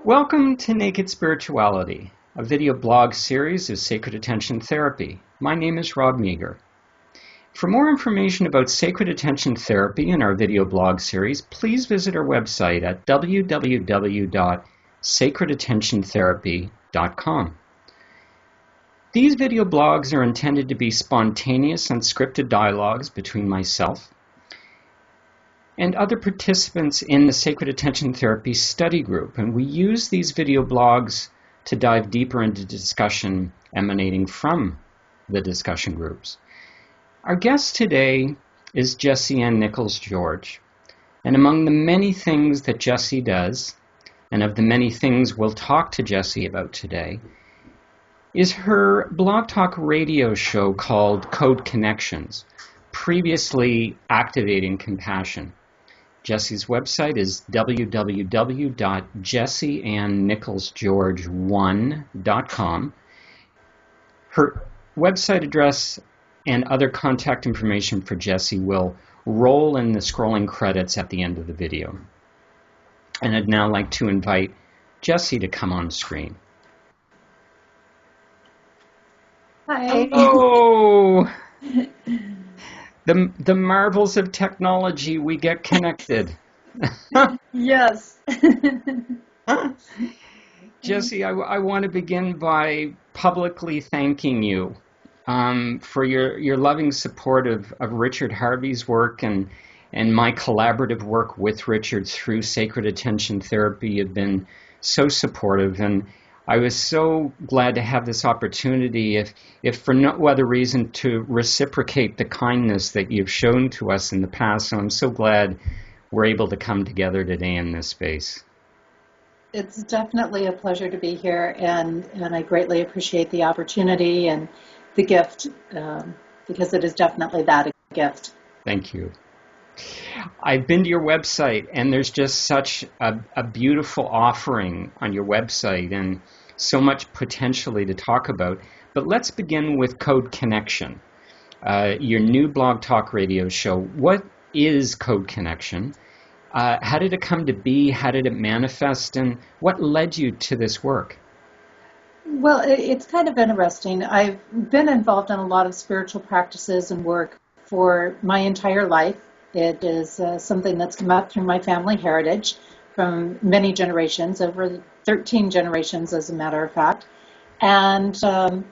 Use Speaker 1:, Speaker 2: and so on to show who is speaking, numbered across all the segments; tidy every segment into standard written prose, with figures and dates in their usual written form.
Speaker 1: Welcome to Naked Spirituality, a video blog series of sacred attention therapy. My name is Rob Meager. For more information about sacred attention therapy and our video blog series, please visit our website at www.sacredattentiontherapy.com. These video blogs are intended to be spontaneous, unscripted dialogues between myself and other participants in the Sacred Attention Therapy study group. And we use these video blogs to dive deeper into discussion emanating from the discussion groups. Our guest today is Jessie Ann Nichols George. And among the many things that Jessie does, and of the many things we'll talk to Jessie about today, is her blog talk radio show called Code Connections, previously Activating Compassion. Jessie's website is www.jessieannicholsgeorge1.com. Her website address and other contact information for Jessie will roll in the scrolling credits at the end of the video. And I'd now like to invite Jessie to come on screen.
Speaker 2: Hi.
Speaker 1: Hello! The marvels of technology, we get connected.
Speaker 2: Yes.
Speaker 1: Jessie, I want to begin by publicly thanking you for your loving support of Richard Harvey's work and my collaborative work with Richard through Sacred Attention Therapy. You've been so supportive, and I was so glad to have this opportunity, if for no other reason, to reciprocate the kindness that you've shown to us in the past. So I'm so glad we're able to come together today in this space.
Speaker 2: It's definitely a pleasure to be here, and I greatly appreciate the opportunity and the gift, because it is definitely that, a gift.
Speaker 1: Thank you. I've been to your website, and there's just such a beautiful offering on your website and so much potentially to talk about. But let's begin with Code Connection, your new blog talk radio show. What is Code Connection? How did it come to be? How did it manifest? And what led you to this work?
Speaker 2: Well, it's kind of interesting. I've been involved in a lot of spiritual practices and work for my entire life. It is something that's come up through my family heritage from many generations, over 13 generations, as a matter of fact. And, a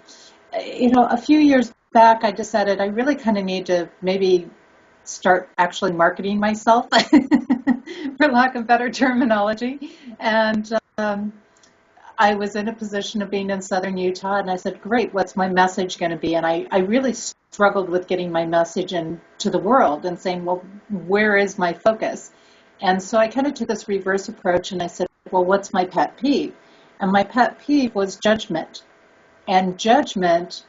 Speaker 2: few years back, I decided I really kind of need to maybe start actually marketing myself, for lack of better terminology. And I was in a position of being in southern Utah, and I said, great, what's my message going to be? And I really struggled with getting my message into the world and saying, well, where is my focus? And so I kind of took this reverse approach, and I said, well, what's my pet peeve? And my pet peeve was judgment. And judgment,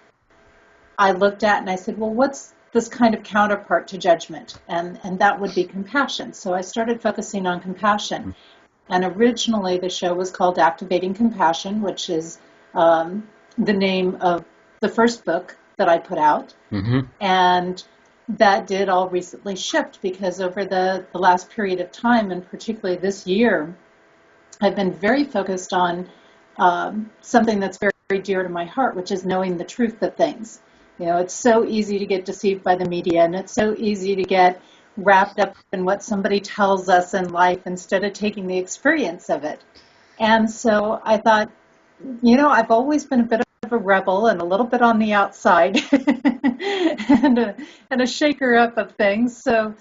Speaker 2: I looked at and I said, well, what's this kind of counterpart to judgment? And that would be compassion. So I started focusing on compassion. And originally the show was called Activating Compassion, which is the name of the first book that I put out. Mm-hmm. And that did all recently shift because over the last period of time, and particularly this year, I've been very focused on something that's very, very dear to my heart, which is knowing the truth of things. You know, it's so easy to get deceived by the media, and it's so easy to get wrapped up in what somebody tells us in life instead of taking the experience of it. And so I thought, I've always been a bit of a rebel and a little bit on the outside and a shaker up of things. So,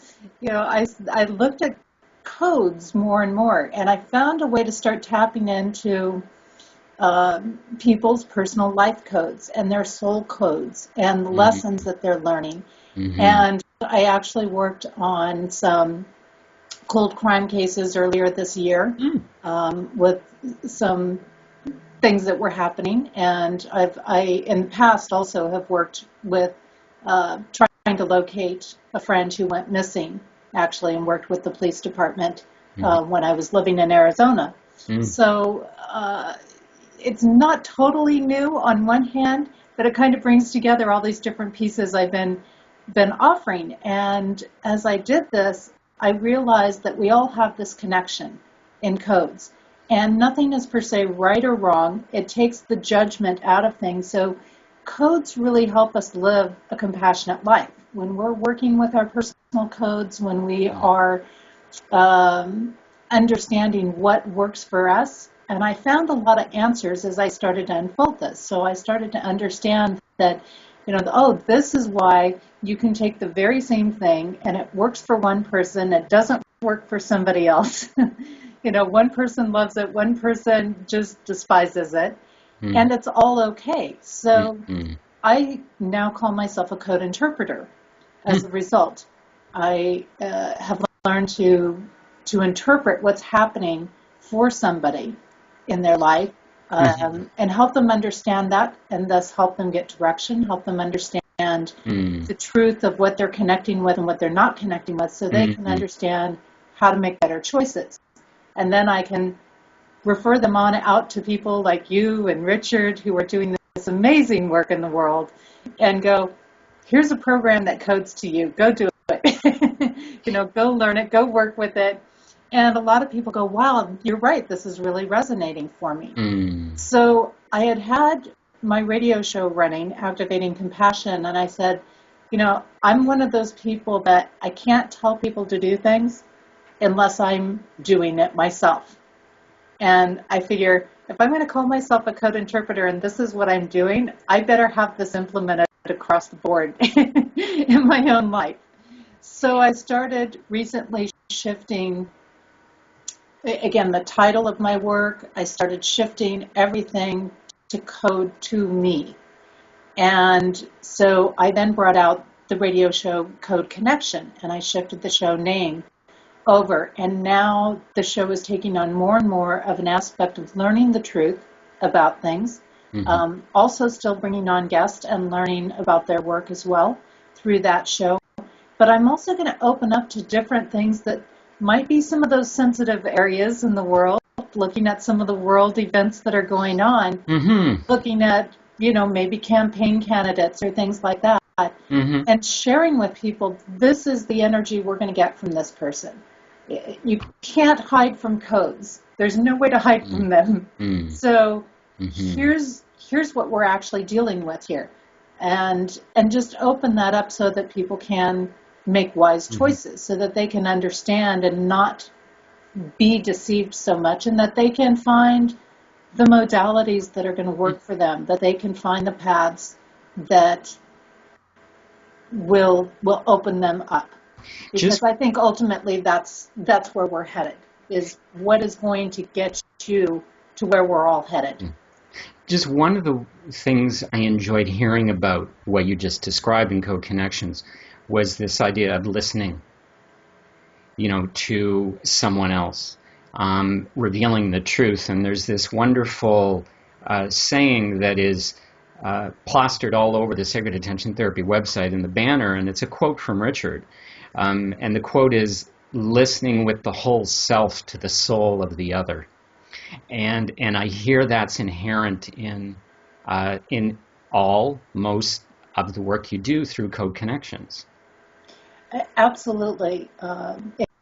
Speaker 2: I looked at codes more and more, and I found a way to start tapping into people's personal life codes and their soul codes and the lessons that they're learning. Mm-hmm. And I actually worked on some cold crime cases earlier this year with some things that were happening. And I in the past also have worked with trying to locate a friend who went missing, actually, and worked with the police department when I was living in Arizona. So it's not totally new on one hand, but it kind of brings together all these different pieces I've been offering. And as I did this, I realized that we all have this connection in codes. And nothing is per se right or wrong. It takes the judgment out of things. So codes really help us live a compassionate life. When we're working with our personal codes, when we are understanding what works for us, and I found a lot of answers as I started to unfold this. So I started to understand that, this is why you can take the very same thing and it works for one person, it doesn't work for somebody else. One person loves it, one person just despises it, and it's all okay. So I now call myself a code interpreter as a result. I have learned to interpret what's happening for somebody in their life and help them understand that, and thus help them get direction, help them understand the truth of what they're connecting with and what they're not connecting with, so they can understand how to make better choices. And then I can refer them on out to people like you and Richard, who are doing this amazing work in the world, and go, here's a program that codes to you. Go do it. Go learn it. Go work with it. And a lot of people go, wow, you're right. This is really resonating for me. So I had my radio show running, Activating Compassion, and I said, I'm one of those people that I can't tell people to do things unless I'm doing it myself. And I figure, if I'm going to call myself a code interpreter and this is what I'm doing, I better have this implemented across the board in my own life. So I started recently shifting, again, the title of my work. I started shifting everything to code to me. And so I then brought out the radio show Code Connection, and I shifted the show name over. And now the show is taking on more and more of an aspect of learning the truth about things. Also still bringing on guests and learning about their work as well through that show. But I'm also going to open up to different things that might be some of those sensitive areas in the world, looking at some of the world events that are going on, looking at, maybe campaign candidates or things like that, and sharing with people, this is the energy we're going to get from this person. You can't hide from codes. There's no way to hide from them. So here's what we're actually dealing with here. And just open that up so that people can make wise choices, so that they can understand and not be deceived so much, and that they can find the modalities that are going to work for them, that they can find the paths that will open them up. Because I think ultimately that's where we're headed, is what is going to get you to where we're all headed.
Speaker 1: Just one of the things I enjoyed hearing about what you just described in Code Connections was this idea of listening, to someone else, revealing the truth. And there's this wonderful saying that is plastered all over the Sacred Attention Therapy website in the banner, and it's a quote from Richard. And the quote is, listening with the whole self to the soul of the other. And I hear that's inherent in most of the work you do through Code Connections.
Speaker 2: Absolutely.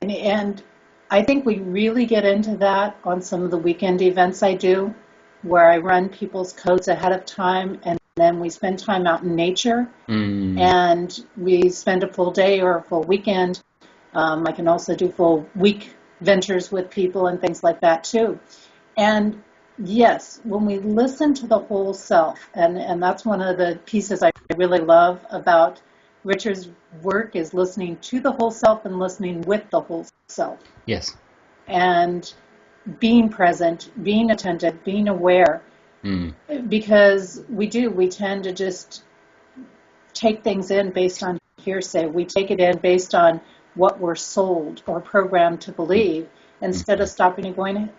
Speaker 2: And I think we really get into that on some of the weekend events I do, where I run people's codes ahead of time, and then we spend time out in nature, and we spend a full day or a full weekend. I can also do full week ventures with people and things like that too. And yes, when we listen to the whole self, and that's one of the pieces I really love about Richard's work, is listening to the whole self and listening with the whole self.
Speaker 1: Yes.
Speaker 2: And being present, being attentive, being aware. Because we tend to just take things in based on hearsay. We take it in based on what we're sold or programmed to believe, instead of stopping and going,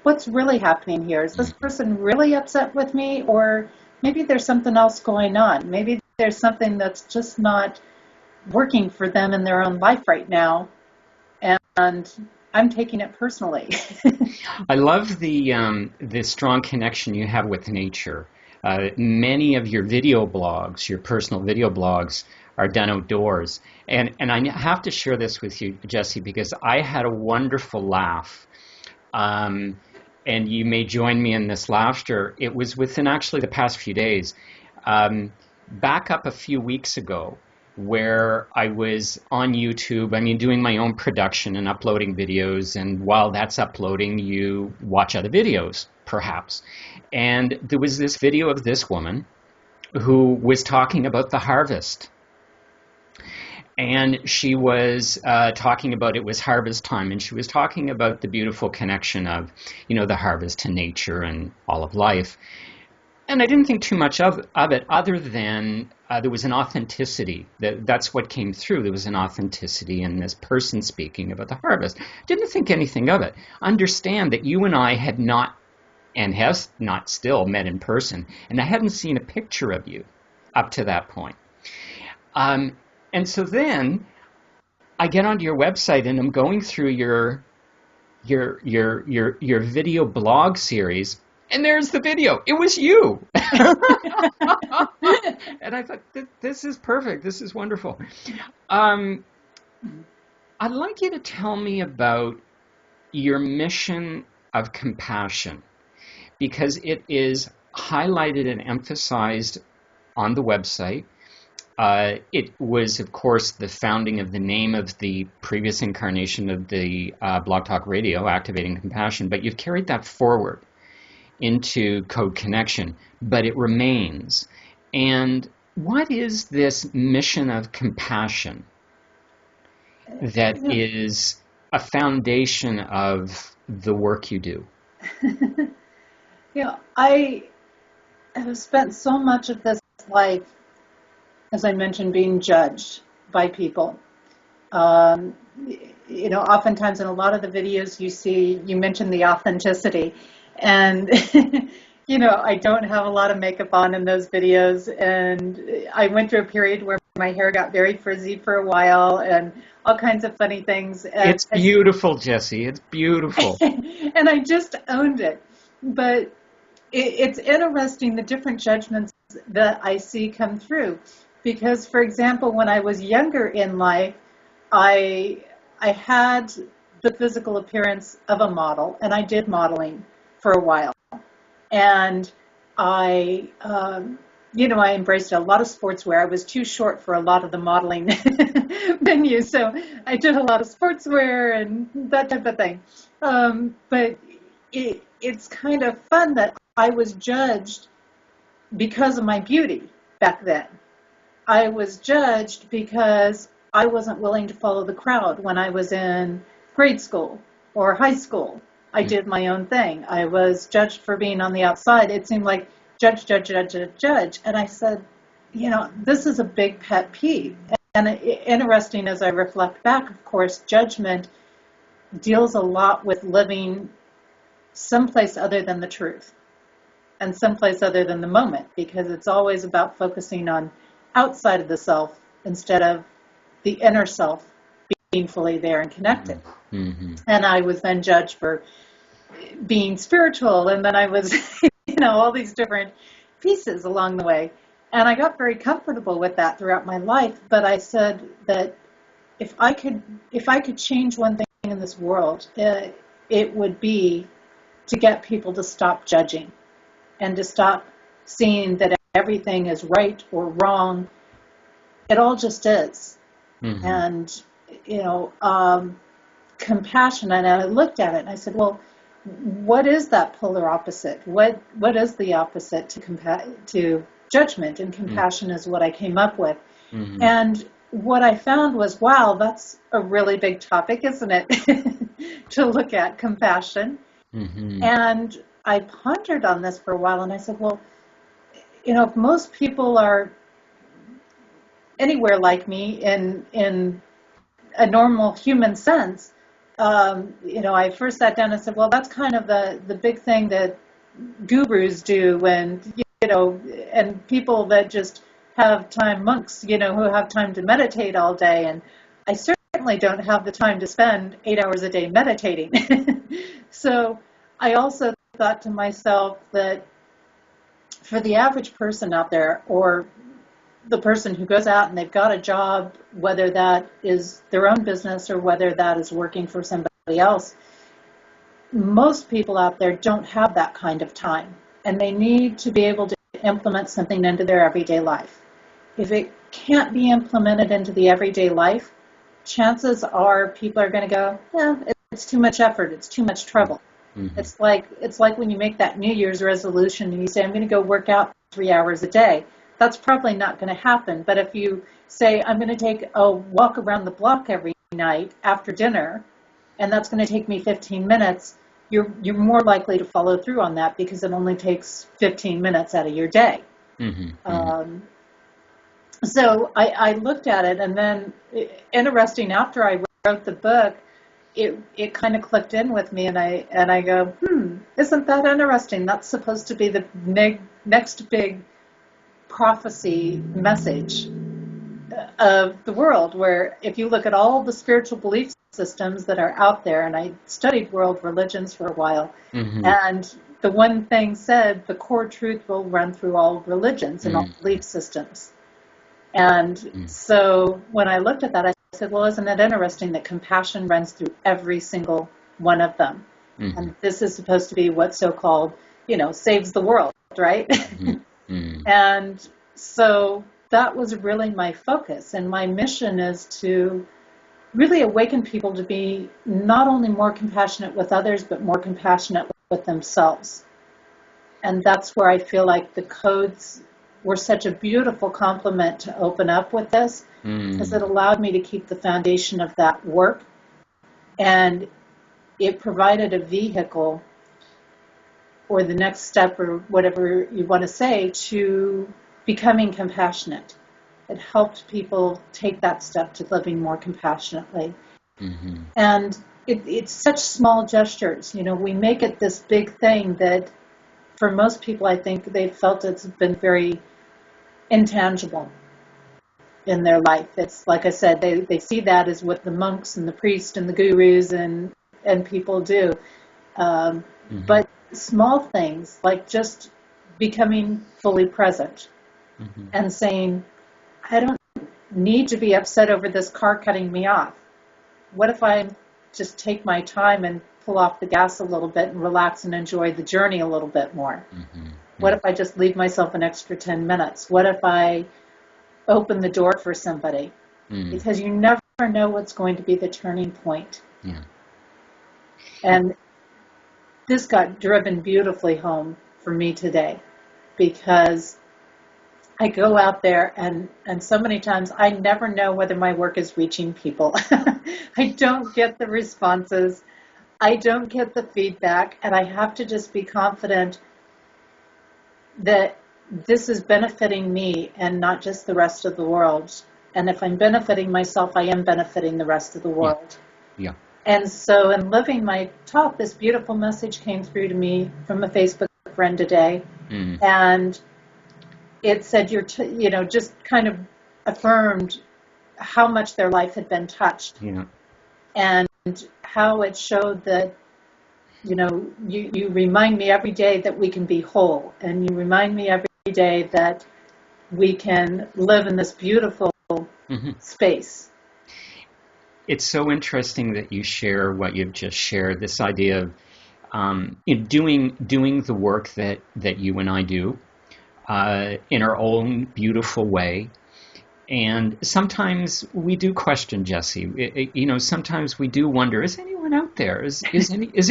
Speaker 2: what's really happening here? Is this person really upset with me? Or maybe there's something else going on. Maybe there's something that's just not working for them in their own life right now, and I'm taking it personally.
Speaker 1: I love the strong connection you have with nature. Many of your video blogs, your personal video blogs, are done outdoors. And I have to share this with you, Jessie, because I had a wonderful laugh and you may join me in this laughter, it was within actually the past few days. Back up a few weeks ago, where I was on YouTube, doing my own production and uploading videos, and while that's uploading, you watch other videos, perhaps. And there was this video of this woman who was talking about the harvest. And she was talking about it was harvest time, and she was talking about the beautiful connection of, the harvest to nature and all of life. And I didn't think too much of it, other than there was an authenticity. That's what came through. There was an authenticity in this person speaking about the harvest. Didn't think anything of it. Understand that you and I had not, and have not still, met in person, and I hadn't seen a picture of you up to that point. And so then I get onto your website, and I'm going through your video blog series. And there's the video. It was you. And I thought, this is perfect. This is wonderful. I'd like you to tell me about your mission of compassion, because it is highlighted and emphasized on the website. It was, of course, the founding of the name of the previous incarnation of the Blog Talk Radio, Activating Compassion, but you've carried that forward into Code Connection, but it remains. And what is this mission of compassion that is a foundation of the work you do?
Speaker 2: I have spent so much of this life, as I mentioned, being judged by people. Oftentimes in a lot of the videos you mention the authenticity. And, I don't have a lot of makeup on in those videos. And I went through a period where my hair got very frizzy for a while and all kinds of funny things. And
Speaker 1: it's beautiful, Jessie. It's beautiful.
Speaker 2: And I just owned it. But it's interesting, the different judgments that I see come through. Because, for example, when I was younger in life, I had the physical appearance of a model, and I did modeling for a while. And I embraced a lot of sportswear. I was too short for a lot of the modeling venues, so I did a lot of sportswear and that type of thing. But it's kind of fun that I was judged because of my beauty back then. I was judged because I wasn't willing to follow the crowd when I was in grade school or high school. I did my own thing. I was judged for being on the outside. It seemed like judge. And I said, this is a big pet peeve. And interesting as I reflect back, of course, judgment deals a lot with living someplace other than the truth and someplace other than the moment, because it's always about focusing on outside of the self instead of the inner self being fully there and connected. Mm-hmm. And I was then judged for being spiritual, and then I was, all these different pieces along the way. And I got very comfortable with that throughout my life. But I said that if I could change one thing in this world, it would be to get people to stop judging and to stop seeing that everything is right or wrong. It all just is. Mm-hmm. And, compassion. And I looked at it and I said, well, what is that polar opposite? What is the opposite to judgment? And compassion is what I came up with. Mm-hmm. And what I found was, wow, that's a really big topic, isn't it? To look at compassion. Mm-hmm. And I pondered on this for a while, and I said, well, if most people are anywhere like me in a normal human sense, I first sat down and said, well, that's kind of the big thing that gurus do, and and people that just have time, monks, who have time to meditate all day. And I certainly don't have the time to spend 8 hours a day meditating. So I also thought to myself that for the average person out there, or the person who goes out and they've got a job, whether that is their own business or whether that is working for somebody else, most people out there don't have that kind of time, and they need to be able to implement something into their everyday life. If it can't be implemented into the everyday life, chances are people are going to go, yeah, it's too much effort, it's too much trouble.
Speaker 1: Mm-hmm.
Speaker 2: It's like when you make that New Year's resolution and you say, I'm going to go work out 3 hours a day. That's probably not going to happen. But if you say, I'm going to take a walk around the block every night after dinner, and that's going to take me 15 minutes, you're more likely to follow through on that because it only takes 15 minutes out of your day.
Speaker 1: Mm-hmm. Mm-hmm.
Speaker 2: So I looked at it, and then interesting, after I wrote the book, it kind of clicked in with me, and I go, isn't that interesting? That's supposed to be the next big prophecy message of the world, where if you look at all the spiritual belief systems that are out there, and I studied world religions for a while,
Speaker 1: Mm-hmm.
Speaker 2: and the one thing said, the core truth will run through all religions and all belief systems. And so when I looked at that, I said, well, isn't it interesting that compassion runs through every single one of them?
Speaker 1: Mm-hmm.
Speaker 2: And this is supposed to be what so-called, saves the world, right?
Speaker 1: Mm-hmm. Mm-hmm.
Speaker 2: And so that was really my focus. And my mission is to really awaken people to be not only more compassionate with others, but more compassionate with themselves. And that's where I feel like the codes were such a beautiful complement to open up with this, because it allowed me to keep the foundation of that work, and it provided a vehicle or the next step, or whatever you want to say, to becoming compassionate. It helped people take that step to living more compassionately.
Speaker 1: Mm-hmm.
Speaker 2: And it's such small gestures. We make it this big thing that for most people, I think they've felt it's been very intangible in their life. It's like I said, they see that as what the monks and the priests and the gurus and people do. But small things like just becoming fully present and saying, I don't need to be upset over this car cutting me off. What if I just take my time and pull off the gas a little bit and relax and enjoy the journey a little bit more? What if I just leave myself an extra 10 minutes? What if I open the door for somebody? Because you never know what's going to be the turning point.
Speaker 1: Yeah.
Speaker 2: And this got driven beautifully home for me today, because I go out there and so many times I never know whether my work is reaching people. I don't get the responses. I don't get the feedback, and I have to just be confident that this is benefiting me and not just the rest of the world. And if I'm benefiting myself, I am benefiting the rest of the world.
Speaker 1: Yeah.
Speaker 2: And so in living my talk, this beautiful message came through to me from a Facebook friend today. And it said, just kind of affirmed how much their life had been touched.
Speaker 1: Yeah.
Speaker 2: And how it showed that, you remind me every day that we can be whole. And you remind me every day that we can live in this beautiful space.
Speaker 1: It's so interesting that you share what you've just shared, this idea of doing the work that you and I do in our own beautiful way. And sometimes we do question, Jesse. Sometimes we do wonder, is anyone out there? Is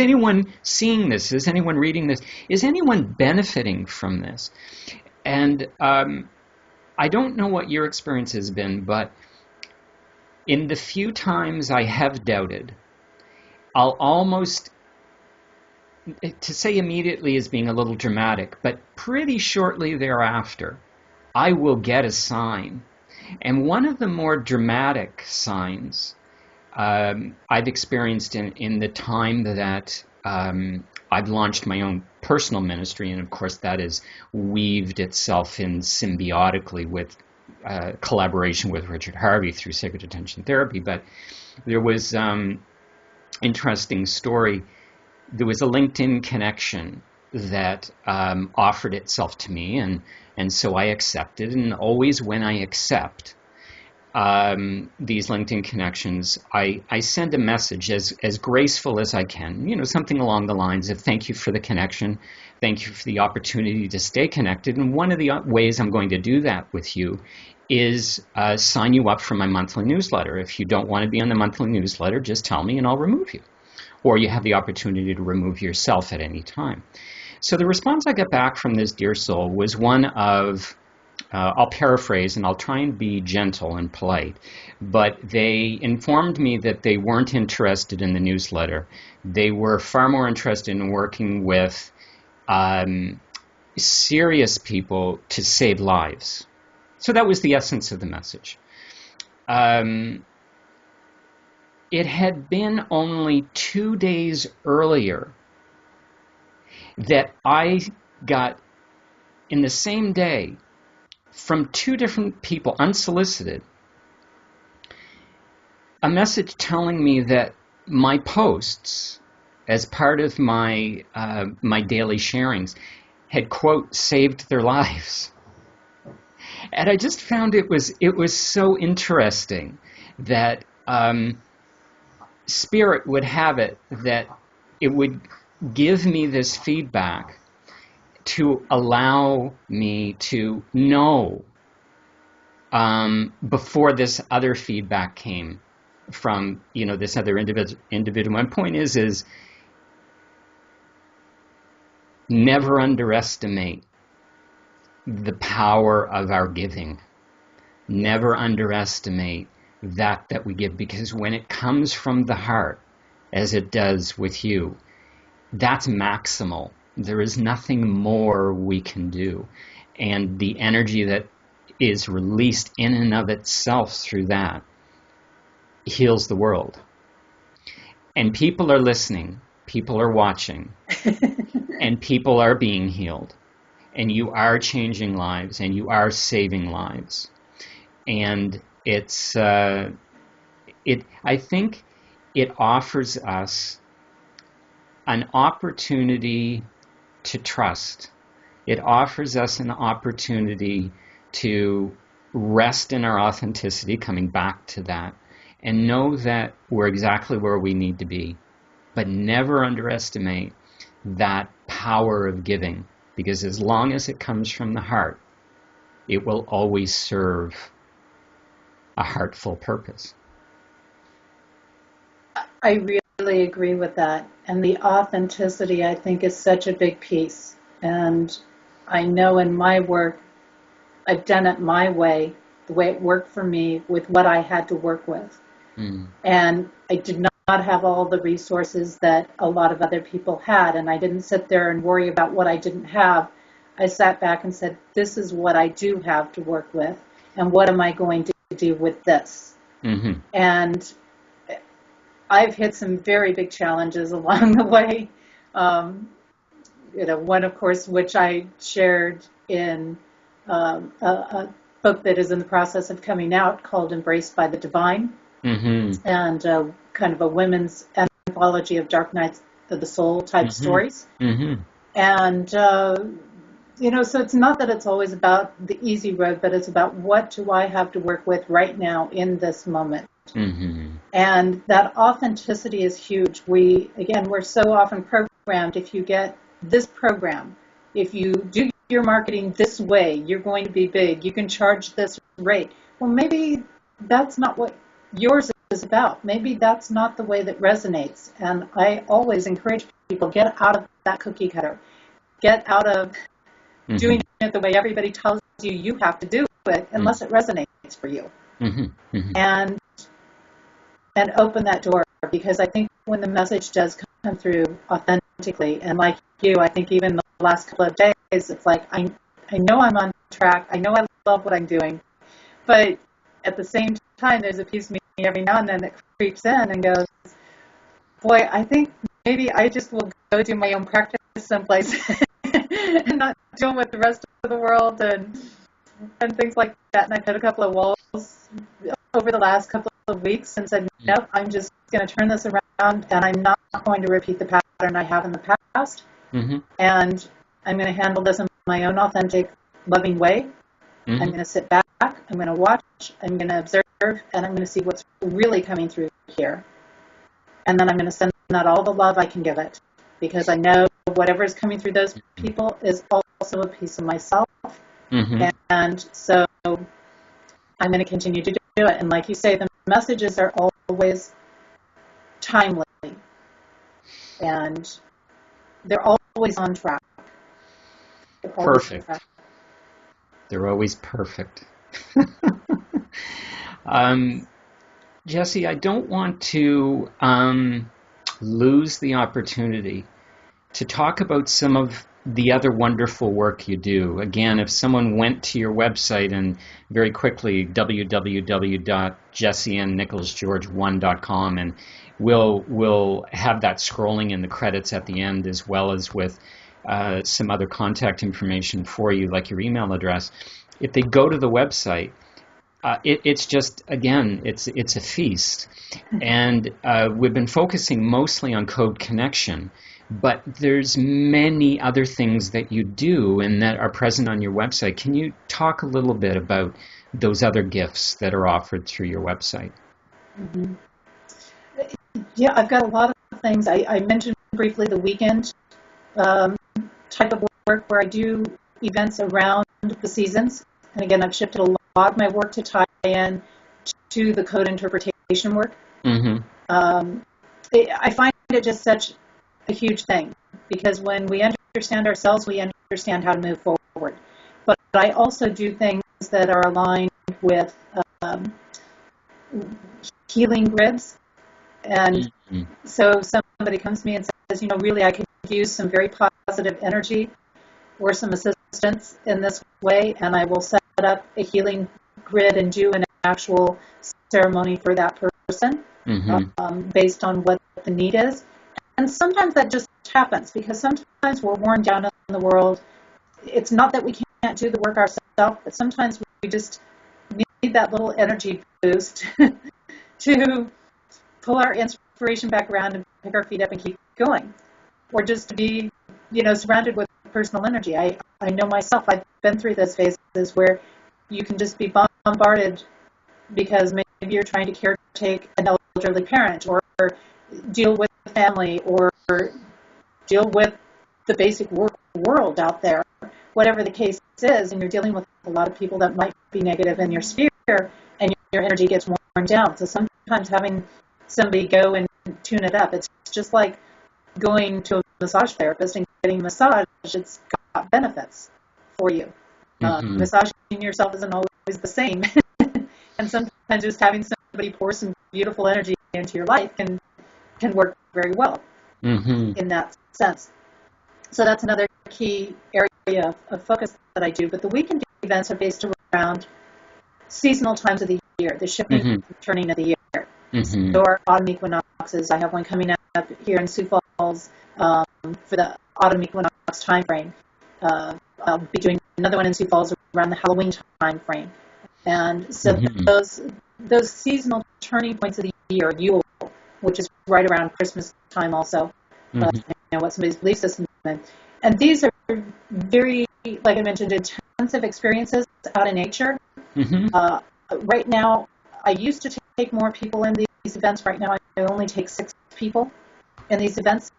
Speaker 1: anyone seeing this? Is anyone reading this? Is anyone benefiting from this? And I don't know what your experience has been, but in the few times I have doubted, I'll almost, to say immediately is being a little dramatic, but pretty shortly thereafter, I will get a sign. And one of the more dramatic signs I've experienced in the time that I've launched my own personal ministry, and of course that has weaved itself in symbiotically with collaboration with Richard Harvey through sacred attention therapy. But there was interesting story. There was a LinkedIn connection that offered itself to me, and so I accepted. And always when I accept, these LinkedIn connections, I send a message as graceful as I can, something along the lines of thank you for the connection, thank you for the opportunity to stay connected. And one of the ways I'm going to do that with you is sign you up for my monthly newsletter. If you don't want to be on the monthly newsletter, just tell me and I'll remove you. Or you have the opportunity to remove yourself at any time. So the response I got back from this dear soul was one of, I'll paraphrase and I'll try and be gentle and polite, but they informed me that they weren't interested in the newsletter. They were far more interested in working with serious people to save lives. So that was the essence of the message. It had been only 2 days earlier that I got, in the same day, from 2 different people, unsolicited, a message telling me that my posts, as part of my my daily sharings, had, quote, saved their lives. And I just found it was so interesting that Spirit would have it that it would give me this feedback to allow me to know before this other feedback came from this other individual. My point is never underestimate the power of our giving. Never underestimate that we give, because when it comes from the heart, as it does with you, that's maximal. There is nothing more we can do. And the energy that is released in and of itself through that heals the world. And people are listening, people are watching, and people are being healed. And you are changing lives, and you are saving lives. And it's, I think it offers us an opportunity to trust. It offers us an opportunity to rest in our authenticity, coming back to that, and know that we're exactly where we need to be. But never underestimate that power of giving, because as long as it comes from the heart, it will always serve a heartful purpose.
Speaker 2: I really agree with that. And the authenticity, I think, is such a big piece. And I know in my work, I've done it my way, the way it worked for me, with what I had to work with. And I did not have all the resources that a lot of other people had. And I didn't sit there and worry about what I didn't have. I sat back and said, this is what I do have to work with. And what am I going to do with this? Mm-hmm. And I've hit some very big challenges along the way. One, of course, which I shared in a book that is in the process of coming out called Embraced by the Divine. Mm-hmm. And kind of a women's anthology of Dark Nights of the Soul type stories. Mm-hmm. And, so it's not that it's always about the easy road, but it's about what do I have to work with right now in this moment. Mm-hmm. And that authenticity is huge. We're so often programmed, if you get this program, if you do your marketing this way, you're going to be big, you can charge this rate. Well, maybe that's not what yours is about. Maybe that's not the way that resonates. And I always encourage people, get out of that cookie cutter. Get out of doing it the way everybody tells you you have to do it, unless it resonates for you. And open that door, because I think when the message does come through authentically, and like you, I think even the last couple of days, it's like, I know I'm on track, I know I love what I'm doing, but at the same time, there's a piece of me every now and then that creeps in and goes, boy, I think maybe I just will go do my own practice someplace and not deal with the rest of the world and things like that. And I've hit a couple of walls over the last couple of weeks and said, nope, I'm just going to turn this around, and I'm not going to repeat the pattern I have in the past. Mm-hmm. And I'm going to handle this in my own authentic, loving way. Mm-hmm. I'm going to sit back, I'm going to watch, I'm going to observe and I'm going to see what's really coming through here. And then I'm going to send out all the love I can give it, because I know whatever is coming through those people is also a piece of myself.
Speaker 1: Mm-hmm.
Speaker 2: And so I'm going to continue to do it. And like you say, the messages are always timely, and they're always on track.
Speaker 1: Perfect. They're always perfect. Jesse, I don't want to lose the opportunity to talk about some of the other wonderful work you do. Again, if someone went to your website and very quickly, www.jesseandnicholsgeorge1.com, and we'll have that scrolling in the credits at the end, as well as with some other contact information for you, like your email address. If they go to the website, it's just, again, it's a feast. And we've been focusing mostly on Code Connection, but there's many other things that you do and that are present on your website. Can you talk a little bit about those other gifts that are offered through your website?
Speaker 2: Mm-hmm. Yeah, I've got a lot of things. I mentioned briefly the weekend type of work where I do events around the seasons. And again, I've shifted a lot of my work to tie in to the code interpretation work.
Speaker 1: Mm-hmm.
Speaker 2: I find it just such a huge thing, because when we understand ourselves, we understand how to move forward. But I also do things that are aligned with healing grids. And so somebody comes to me and says, really, I could use some very positive energy or some assistance in this way, and I will set up a healing grid and do an actual ceremony for that person based on what the need is. And sometimes that just happens, because sometimes we're worn down in the world. It's not that we can't do the work ourselves, but sometimes we just need that little energy boost to pull our inspiration back around and pick our feet up and keep going. Or just to be, surrounded with personal energy. I know myself, I've been through those phases where you can just be bombarded because maybe you're trying to caretake an elderly parent, or deal with family, or deal with the basic world out there, whatever the case is, and you're dealing with a lot of people that might be negative in your sphere, and your energy gets worn down. So sometimes having somebody go and tune it up, it's just like going to a massage therapist and getting a massage. It's got benefits for you. Massaging yourself isn't always the same. And sometimes just having somebody pour some beautiful energy into your life can work very well in that sense. So that's another key area of focus that I do. But the weekend events are based around seasonal times of the year, the shifting and turning of the year. So our autumn equinoxes, I have one coming up here in Sioux Falls for the autumn equinox time frame. I'll be doing another one in Sioux Falls around the Halloween time frame. And so those seasonal turning points of the year, Yule, which is right around Christmas time also, what somebody's belief system is. And these are very, like I mentioned, intensive experiences out in nature. Right now, I used to take more people in these events. Right now, I only take 6 people in these events,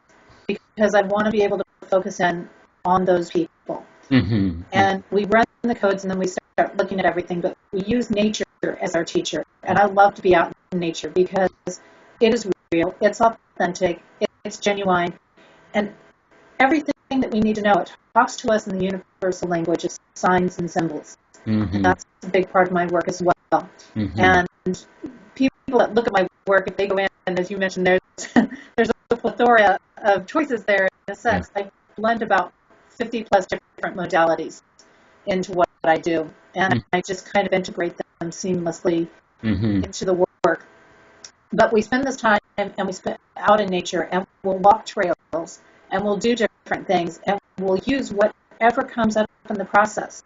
Speaker 2: because I want to be able to focus in on those people. And we run the codes, and then we start looking at everything, but we use nature as our teacher. And I love to be out in nature, because it is real, it's authentic, it's genuine, and everything that we need to know, it talks to us in the universal language of signs and symbols. And that's a big part of my work as well. And people that look at my work, if they go in, and as you mentioned, there's a plethora of choices there in a sense. I blend about 50 plus different modalities into what I do, and I just kind of integrate them seamlessly into the work. But we spend this time, and we spend out in nature, and we'll walk trails, and we'll do different things, and we'll use whatever comes up in the process.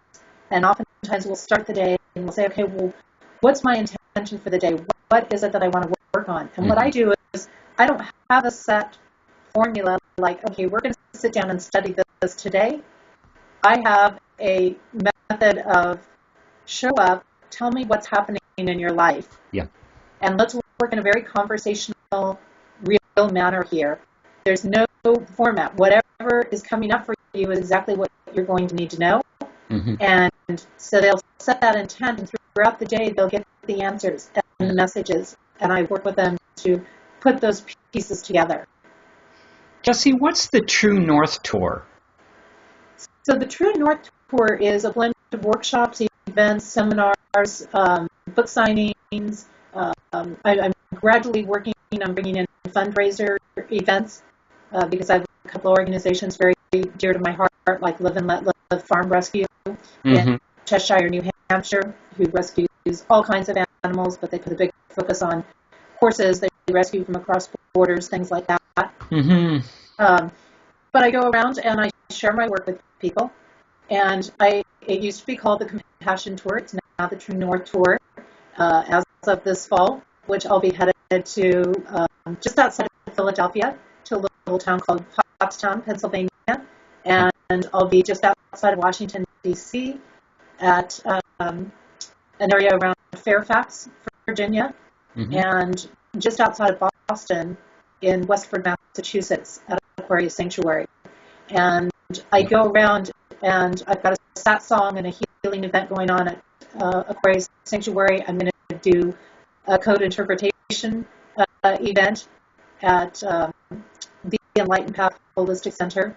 Speaker 2: And oftentimes we'll start the day, and we'll say, okay, well, what's my intention for the day? What is it that I want to work on? And what I do is, I don't have a set formula like, okay, we're going to sit down and study this today. I have a method of show up, tell me what's happening in your life.
Speaker 1: Yeah.
Speaker 2: And let's work in a very conversational, real manner here. There's no format. Whatever is coming up for you is exactly what you're going to need to know.
Speaker 1: Mm-hmm.
Speaker 2: And so they'll set that intent, and throughout the day, they'll get the answers and the messages. And I work with them to put those pieces together.
Speaker 1: Jesse, what's the True North Tour?
Speaker 2: So the True North Tour is a blend of workshops, events, seminars, book signings. I'm gradually working on bringing in fundraiser events because I have a couple of organizations very dear to my heart, like Live and Let Live Farm Rescue in Cheshire, New Hampshire, who rescues all kinds of animals, but they put a big focus on horses. They rescue from across borders, things like that.
Speaker 1: Mm-hmm.
Speaker 2: But I go around and I share my work with people. And it used to be called the Compassion Tour. It's now the True North Tour. As of this fall, which I'll be headed to just outside of Philadelphia, to a little town called Pottstown, Pennsylvania. And I'll be just outside of Washington, D.C. at an area around Fairfax, Virginia, and just outside of Boston in Westford, Massachusetts, at Aquarius Sanctuary. And I go around and I've got a sat song and a healing event going on at Aquarius Sanctuary. I'm going to do a code interpretation event at the Enlightened Path Holistic Center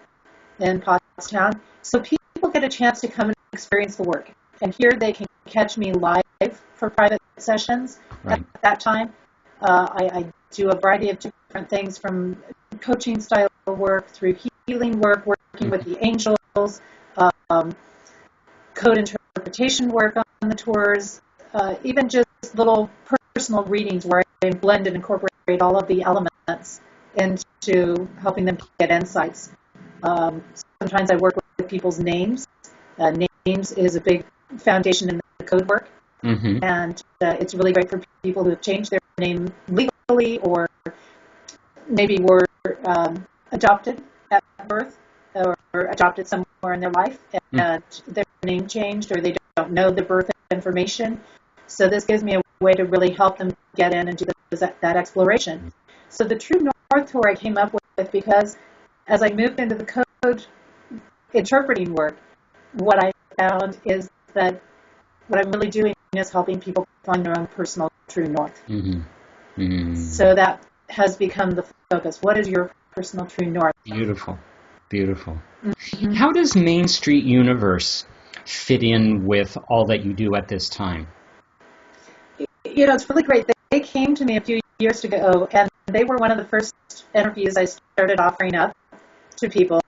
Speaker 2: in Pottstown. So people get a chance to come and experience the work. And here they can catch me live for private sessions at that time. I do a variety of different things, from coaching style work through healing work, working with the angels, code interpretation work on the tours, even just little personal readings where I blend and incorporate all of the elements into helping them get insights. Sometimes I work with people's names. Names is a big foundation in the code work. And it's really great for people who have changed their name legally or maybe were adopted at birth or adopted somewhere in their life and their name changed, or they don't know the birth information. So this gives me a way to really help them get in and do that exploration. So the True North Tour I came up with because as I moved into the code interpreting work, what I found is that what I'm really doing is helping people find their own personal true north. So that has become the focus. What is your personal true north?
Speaker 1: Beautiful. Beautiful. How does Main Street Universe fit in with all that you do at this time?
Speaker 2: You know, it's really great. They came to me a few years ago, and they were one of the first interviews I started offering up to people.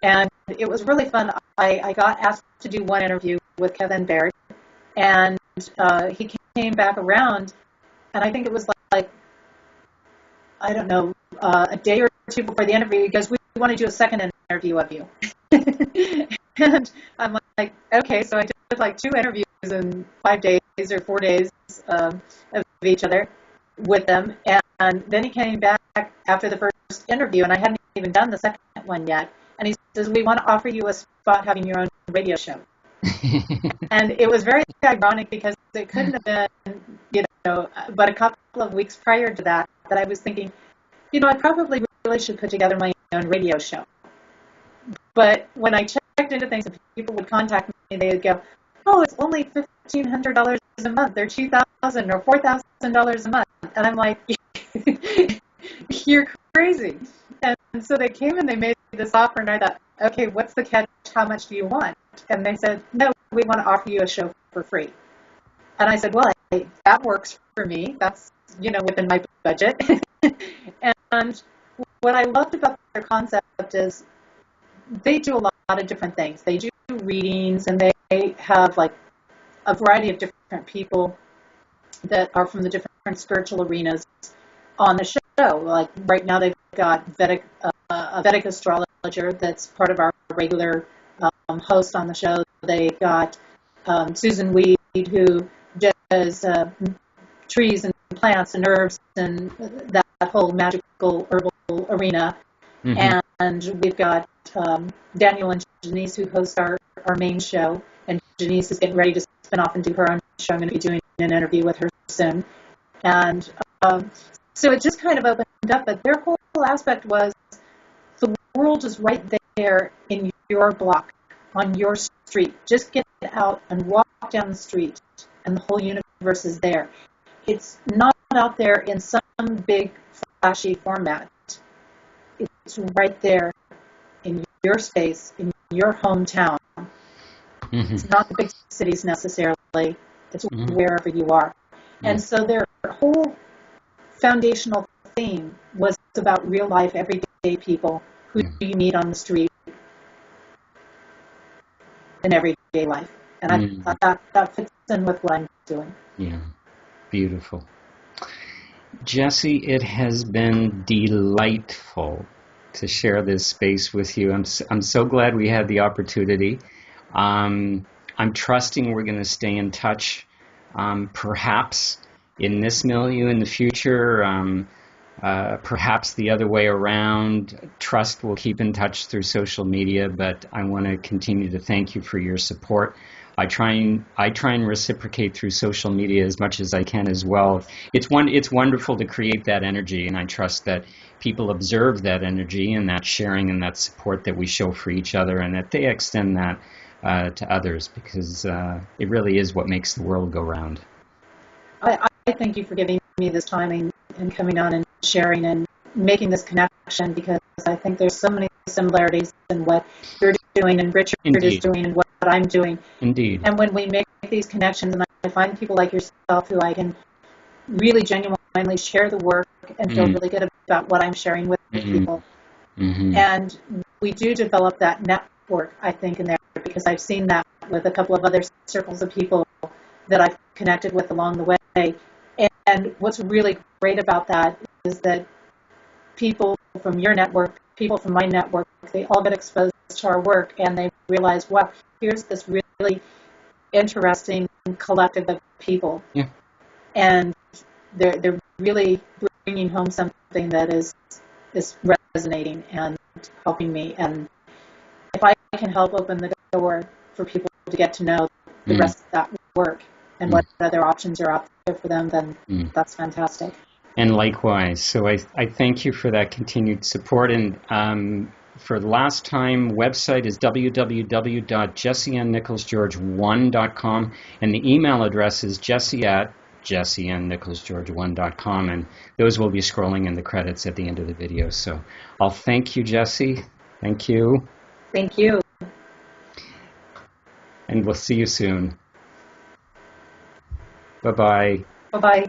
Speaker 2: And it was really fun. I got asked to do one interview with Kevin Baird, and he came back around, and I think it was like I don't know, a day or two before the interview, he goes, "We want to do a second interview of you." And I'm like, okay, so I did like 2 interviews in 5 days or 4 days of each other with them. And then he came back after the first interview, and I hadn't even done the second one yet. And he says, "We want to offer you a spot having your own radio show." And it was very ironic because it couldn't have been, but a couple of weeks prior to that I was thinking, I probably really should put together my own radio show. But when I checked into things, and people would contact me, they would go, "Oh, it's only $1,500 a month, or $2,000 or $4,000 a month." And I'm like, "You're crazy." And so they came and they made this offer, and I thought, okay, what's the catch? How much do you want? And they said, "No, we want to offer you a show for free." And I said, well, that works for me. That's, within my budget. And what I loved about their concept is they do a lot of different things. They do readings, and they have like a variety of different people that are from the different spiritual arenas on the show. Like right now they've got a Vedic astrologer that's part of our regular host on the show. They got Susan Weed, who does trees and plants and herbs and that whole magical herbal arena. And we've got Daniel and Janice, who host our main show. And Janice is getting ready to spin off and do her own show. I'm going to be doing an interview with her soon. And so it just kind of opened up. But their whole aspect was the world is right there in your block, on your street. Just get out and walk down the street, and the whole universe is there. It's not out there in some big, flashy format. It's right there in your space, in your hometown. Mm-hmm. It's not the big cities necessarily. It's wherever you are. And so their whole foundational theme was about real life, everyday people who you meet on the street in everyday life. And I thought that fits in with what I'm doing.
Speaker 1: Yeah, beautiful. Jessie, it has been delightful to share this space with you. I'm so glad we had the opportunity. I'm trusting we're going to stay in touch, perhaps in this milieu in the future, perhaps the other way around. Trust we'll keep in touch through social media, but I want to continue to thank you for your support. I try and reciprocate through social media as much as I can as well. It's wonderful to create that energy, and I trust that people observe that energy and that sharing and that support that we show for each other, and that they extend that to others, because it really is what makes the world go round.
Speaker 2: I thank you for giving me this time and coming on and sharing and making this connection, because I think there's so many similarities in what you're doing and Richard is doing and what I'm doing.
Speaker 1: Indeed.
Speaker 2: And when we make these connections, and I find people like yourself who I can really genuinely share the work and feel really good about what I'm sharing with people. Mm-hmm. And we do develop that network, I think, in there, because I've seen that with a couple of other circles of people that I've connected with along the way. And what's really great about that is that people from your network, people from my network, they all get exposed to our work, and they realize, wow, here's this really interesting collective of people. Yeah. And they're really bringing home something that is resonating and helping me. And if I can help open the door for people to get to know the rest of that work and what other options are out there for them, then that's fantastic.
Speaker 1: And likewise. So I thank you for that continued support. And for the last time, website is www.jessieannicholsgeorge1.com, and the email address is jessie@jessieannicholsgeorge1.com, and those will be scrolling in the credits at the end of the video. So I'll thank you, Jessie. Thank you.
Speaker 2: Thank you.
Speaker 1: And we'll see you soon. Bye-bye.
Speaker 2: Bye-bye.